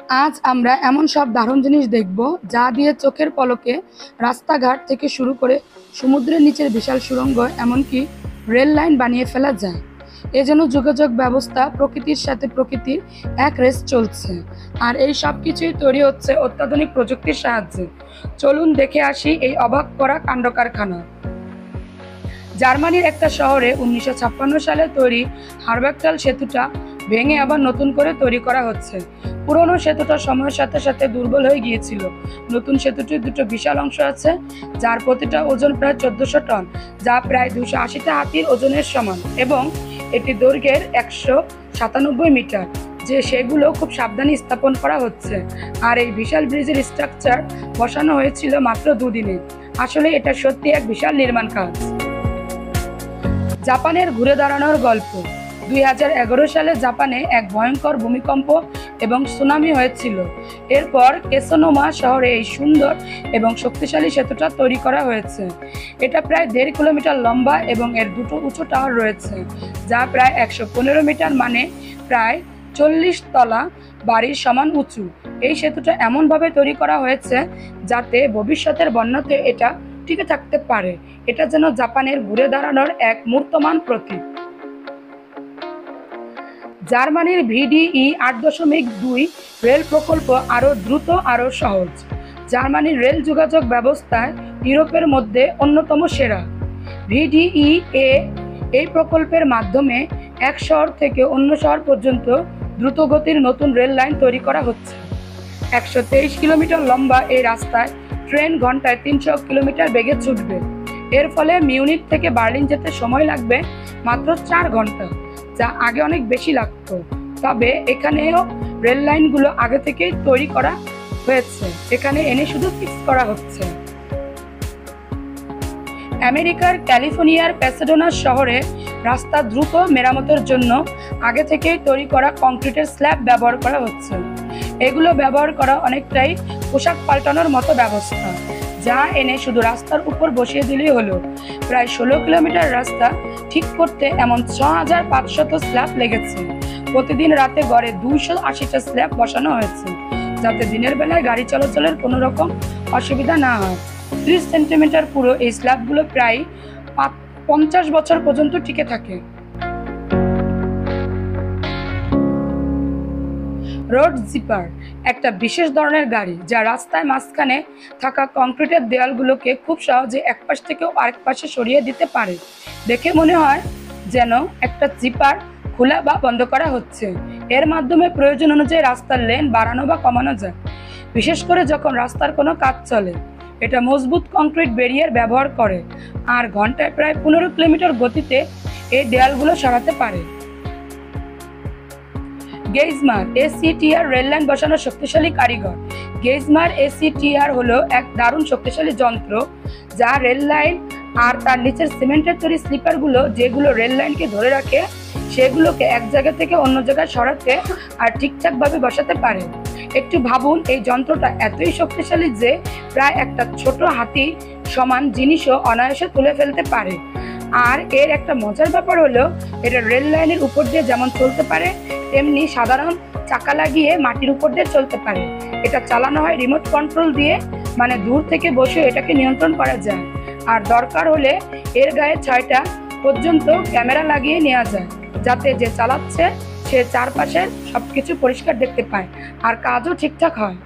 আজ আমরা এমন সব দারুণ জিনিস দেখব যা দিয়ে চোখের পলকে রাস্তাঘাট থেকে শুরু করে সমুদ্রের নিচের বিশাল সুড়ঙ্গ এমনকি রেল লাইন বানিয়ে ফেলা যায়। এ যেন যোগাযোগ ব্যবস্থা প্রকৃতির সাথে প্রকৃতির এক রেস চলছে, আর এই সব কিছুই তৈরি হচ্ছে অত্যাধুনিক প্রযুক্তির সাহায্যে। চলুন দেখে আসি এই অবাক করা কাণ্ডকারখানা। জার্মানির একটা শহরে 1956 সালে তৈরি হারবাকটাল সেতুটা ভেঙে আবার নতুন করে তৈরি করা হচ্ছে। পুরনো সেতুটা সময়ের সাথে সাথে দুর্বল হয়ে গিয়েছিল। নতুন সেতুটির দুটো বিশাল অংশ আছে, যার প্রতিটা ওজন প্রায় 1400 টন, যা প্রায় 280টা হাতির ওজনের সমান, এবং এটি দৈর্ঘ্যের 197 মিটার, যে সেগুলো খুব সাবধানে স্থাপন করা হচ্ছে। আর এই বিশাল ব্রিজের স্ট্রাকচার বসানো হয়েছিল মাত্র 2 দিনে। আসলে এটা সত্যি এক বিশাল নির্মাণ কাজ। জাপানের ঘুরে দাঁড়ানোর গল্প। 2011 সালে জাপানে এক ভয়ঙ্কর ভূমিকম্প এবং সুনামি হয়েছিল। এরপর কেসোনোমা শহরে এই সুন্দর এবং শক্তিশালী সেতুটা তৈরি করা হয়েছে। এটা প্রায় 1.5 কিলোমিটার লম্বা এবং এর দুটো উঁচু টাওয়ার রয়েছে, যা প্রায় 115 মিটার, মানে প্রায় 40 তলা বাড়ির সমান উঁচু। এই সেতুটা এমনভাবে তৈরি করা হয়েছে যাতে ভবিষ্যতের বন্যাতে এটা টিকে থাকতে পারে। এটা যেন জাপানের ঘুরে দাঁড়ানোর এক মূর্তমান প্রতীক। জার্মানির VDE 8.2 রেল প্রকল্প আরও দ্রুত, আরও সহজ। জার্মানির রেল যোগাযোগ ব্যবস্থায় ইউরোপের মধ্যে অন্যতম সেরা। VDE এই প্রকল্পের মাধ্যমে এক শহর থেকে অন্য শহর পর্যন্ত দ্রুতগতির নতুন রেল লাইন তৈরি করা হচ্ছে। 123 কিলোমিটার লম্বা এই রাস্তায় ট্রেন ঘন্টায় 300 কিলোমিটার বেগে ছুটবে। এর ফলে মিউনিখ থেকে বার্লিন যেতে সময় লাগবে মাত্র 4 ঘন্টা, যা আগে অনেক বেশি লাগতো। তবে এখানেও রেল লাইনগুলো আগে থেকেই তৈরি করা হয়েছে, এখানে এনে শুধু ফিক্স করা হচ্ছে। আমেরিকার ক্যালিফোর্নিয়ার প্যাসাডেনা শহরে রাস্তা দ্রুত মেরামতের জন্য আগে থেকেই তৈরি করা কংক্রিটের স্ল্যাব ব্যবহার করা হচ্ছে। এগুলো ব্যবহার করা অনেকটাই পোশাক পাল্টানোর মতো ব্যবস্থা, যা এনে শুধু রাস্তার উপর বসিয়ে দিলেই হলো। প্রায় 16 কিলোমিটার রাস্তা ঠিক করতে এমন 6500 স্ল্যাব লেগেছে। প্রতিদিন রাতে গড়ে 280টা স্ল্যাব বসানো হয়েছে, যাতে দিনের বেলায় গাড়ি চলাচলের কোনো রকম অসুবিধা না হয়। 30 সেন্টিমিটার পুরো এই স্ল্যাবগুলো প্রায় 50 বছর পর্যন্ত টিকে থাকে। রোড জিপার একটা বিশেষ ধরনের গাড়ি, যা রাস্তায় মাঝখানে থাকা কংক্রিটের দেয়ালগুলোকে খুব সহজে এক পাশ থেকে আরেক পাশে সরিয়ে দিতে পারে। দেখে মনে হয় যেন একটা জিপার খোলা বা বন্ধ করা হচ্ছে। এর মাধ্যমে প্রয়োজন অনুযায়ী রাস্তার লেন বাড়ানো বা কমানো যায়, বিশেষ করে যখন রাস্তার কোনো কাজ চলে। এটা মজবুত কংক্রিট ব্যারিয়ার ব্যবহার করে, আর ঘন্টায় প্রায় 15 কিলোমিটার গতিতে এই দেয়ালগুলো সরাতে পারে। গেইজমার ACTR রেল লাইন বসানোর শক্তিশালী কারিগর। গেইজমার ACTR হলো এক দারুণ শক্তিশালী যন্ত্র, যা রেল লাইন আর তার নিচের সিমেন্টের তৈরি স্লিপারগুলো, যেগুলো রেল লাইনকে ধরে রাখে, সেগুলোকে এক জায়গা থেকে অন্য জায়গায় সরাতে আর ঠিকঠাকভাবে বসাতে পারে। একটু ভাবুন, এই যন্ত্রটা এতই শক্তিশালী যে প্রায় একটা ছোট হাতি সমান জিনিসও অনায়াসে তুলে ফেলতে পারে। আর এর একটা মজার ব্যাপার হলো, এটা রেল লাইনের উপর দিয়ে যেমন চলতে পারে, তেমনি সাধারণ চাকা লাগিয়ে মাটির উপর দিয়ে চলতে পারে। এটা চালানো হয় রিমোট কন্ট্রোল দিয়ে, মানে দূর থেকে বসে এটাকে নিয়ন্ত্রণ করা যায়। আর দরকার হলে এর গায়ে 6টা পর্যন্ত ক্যামেরা লাগিয়ে নেওয়া যায়, যাতে যে চালাচ্ছে সে চারপাশের সবকিছু পরিষ্কার দেখতে পায় আর কাজও ঠিকঠাক হয়।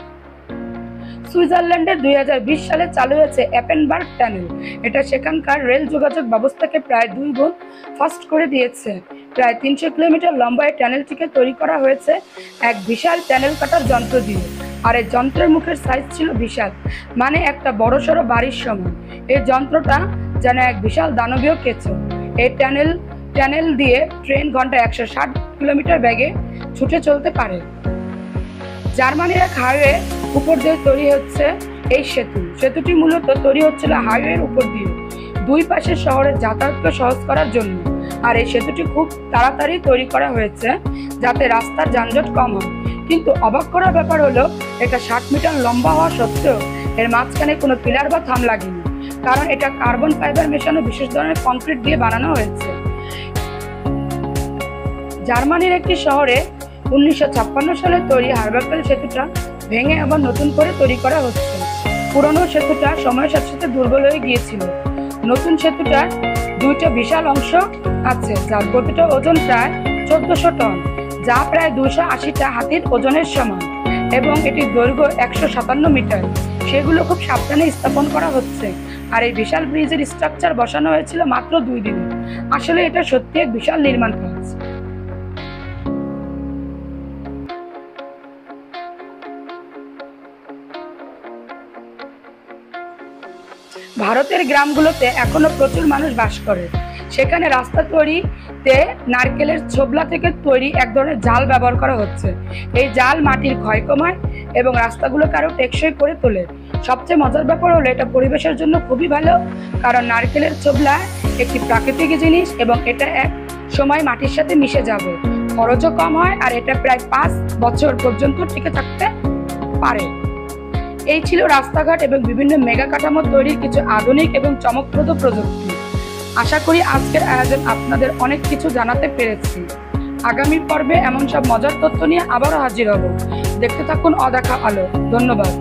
সুইজারল্যান্ডের 2020 সালে চালু হয়েছে অ্যাপেনবার্গ টানেল। এটা সেখানকার রেল যোগাযোগ ব্যবস্থাকে প্রায় 2 গুণ ফাস্ট করে দিয়েছে। প্রায় 300 কিলোমিটার লম্বা এই টানেলটিকে তৈরি করা হয়েছে এক বিশাল টানেল কাটার যন্ত্র দিয়ে। আর এই যন্ত্রের মুখের সাইজ ছিল বিশাল, মানে একটা বড়সড় বাড়ির সমান। এই যন্ত্রটা যেন এক বিশাল দানবীয় কেঁচো। এই টানেল দিয়ে ট্রেন ঘন্টায় 160 কিলোমিটার বেগে ছুটে চলতে পারে। জার্মানির এক হাইওয়ে উপর দিয়ে তৈরি হচ্ছে এই সেতুটি মূলত তৈরি হচ্ছিল হাইওয়ের উপর দিয়ে, দুই পাশের শহরের যাতায়াতকে সহজ করার জন্য। আর এই সেতুটি খুব তাড়াতাড়ি তৈরি করা হয়েছে যাতে রাস্তার যানজট কম হয়। কিন্তু অবাক করার ব্যাপার হলো, এটা 60 মিটার লম্বা হওয়া সত্ত্বেও এর মাঝখানে কোনো পিলার বা থাম লাগেনি, কারণ এটা কার্বন ফাইবার মেশানো বিশেষ ধরনের কংক্রিট দিয়ে বানানো হয়েছে। জার্মানির একটি শহরে 1956 সালে তৈরি হারবারটাল সেতুটা ভেঙে আবার নতুন করে তৈরি করা হচ্ছে। পুরনো সেতুটা সময়ের সাথে সাথে দুর্বল হয়ে গিয়েছিল। নতুন সেতুটার দুইটা বিশাল অংশ আছে, যার প্রতিটা ওজন প্রায় 1400 টন, যা প্রায় 280টা হাতির ওজনের সমান, এবং এটির দৈর্ঘ্য 157 মিটার। সেগুলো খুব সাবধানে স্থাপন করা হচ্ছে, আর এই বিশাল ব্রিজের স্ট্রাকচার বসানো হয়েছিল মাত্র 2 দিনে। আসলে এটা সত্যি এক বিশাল নির্মাণ কাজ। ভারতের গ্রামগুলোতে এখনো প্রচুর মানুষ বাস করে। সেখানে রাস্তা তৈরিতে নারকেলের ছোবলা থেকে তৈরি এক ধরনের জাল ব্যবহার করা হচ্ছে। এই জাল মাটির ক্ষয় কমায় এবং রাস্তাগুলোকে আরো টেকসই করে তোলে। সবচেয়ে মজার ব্যাপার হলো এটা পরিবেশের জন্য খুবই ভালো, কারণ নারকেলের ছোবলা একটি প্রাকৃতিক জিনিস এবং এটা এক সময় মাটির সাথে মিশে যাবে। খরচও কম হয়, আর এটা প্রায় 5 বছর পর্যন্ত টিকে থাকতে পারে। এই ছিল রাস্তাঘাট এবং বিভিন্ন মেগা কাঠামো তৈরির কিছু আধুনিক এবং চমকপ্রদ প্রযুক্তি। আশা করি আজকের আয়োজন আপনাদের অনেক কিছু জানাতে পেরেছি। আগামী পর্বে এমন সব মজার তথ্য নিয়ে আবারও হাজির হব। দেখতে থাকুন অদেখা আলো। ধন্যবাদ।